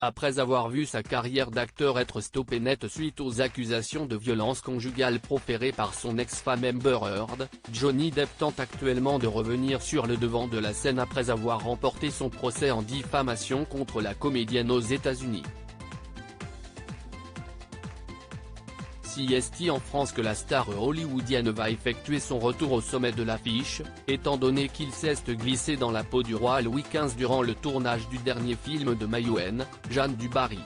Après avoir vu sa carrière d'acteur être stoppée net suite aux accusations de violence conjugale proférées par son ex-femme Amber Heard, Johnny Depp tente actuellement de revenir sur le devant de la scène après avoir remporté son procès en diffamation contre la comédienne aux États-Unis. C'est en France que la star hollywoodienne va effectuer son retour au sommet de l'affiche, étant donné qu'il s'est glissé dans la peau du roi Louis XV durant le tournage du dernier film de Maïwenn, Jeanne du Barry.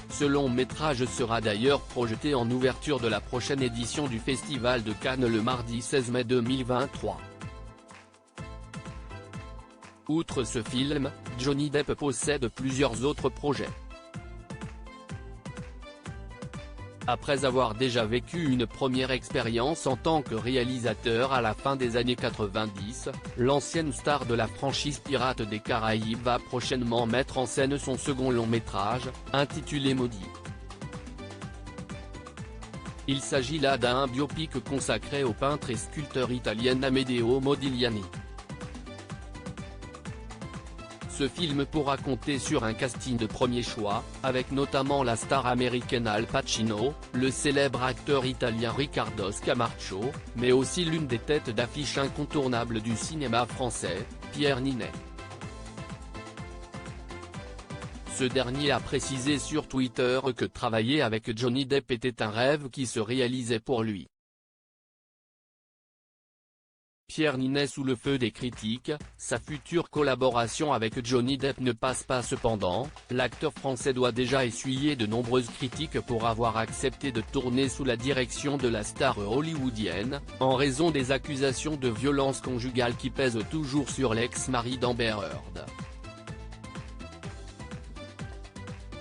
Ce long métrage sera d'ailleurs projeté en ouverture de la prochaine édition du Festival de Cannes le mardi 16 mai 2023. Outre ce film, Johnny Depp possède plusieurs autres projets. Après avoir déjà vécu une première expérience en tant que réalisateur à la fin des années 90, l'ancienne star de la franchise Pirates des Caraïbes va prochainement mettre en scène son second long métrage, intitulé Maudit. Il s'agit là d'un biopic consacré au peintre et sculpteur italien Amedeo Modigliani. Ce film pourra compter sur un casting de premier choix, avec notamment la star américaine Al Pacino, le célèbre acteur italien Riccardo Scamarcio, mais aussi l'une des têtes d'affiche incontournables du cinéma français, Pierre Ninet. Ce dernier a précisé sur Twitter que travailler avec Johnny Depp était un rêve qui se réalisait pour lui. Pierre Ninet sous le feu des critiques, sa future collaboration avec Johnny Depp ne passe pas cependant, l'acteur français doit déjà essuyer de nombreuses critiques pour avoir accepté de tourner sous la direction de la star hollywoodienne, en raison des accusations de violence conjugale qui pèsent toujours sur l'ex-mari d'Amber Heard.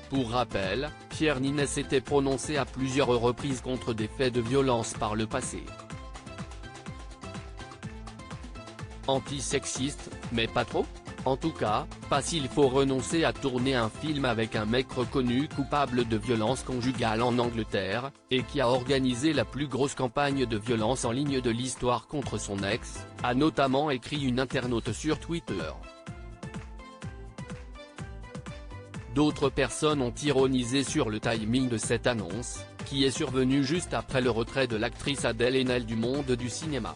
Pour rappel, Pierre Ninet s'était prononcé à plusieurs reprises contre des faits de violence par le passé. Antisexiste, mais pas trop ? En tout cas, pas s'il faut renoncer à tourner un film avec un mec reconnu coupable de violence conjugale en Angleterre, et qui a organisé la plus grosse campagne de violence en ligne de l'histoire contre son ex, a notamment écrit une internaute sur Twitter. D'autres personnes ont ironisé sur le timing de cette annonce, qui est survenue juste après le retrait de l'actrice Adèle Haenel du monde du cinéma.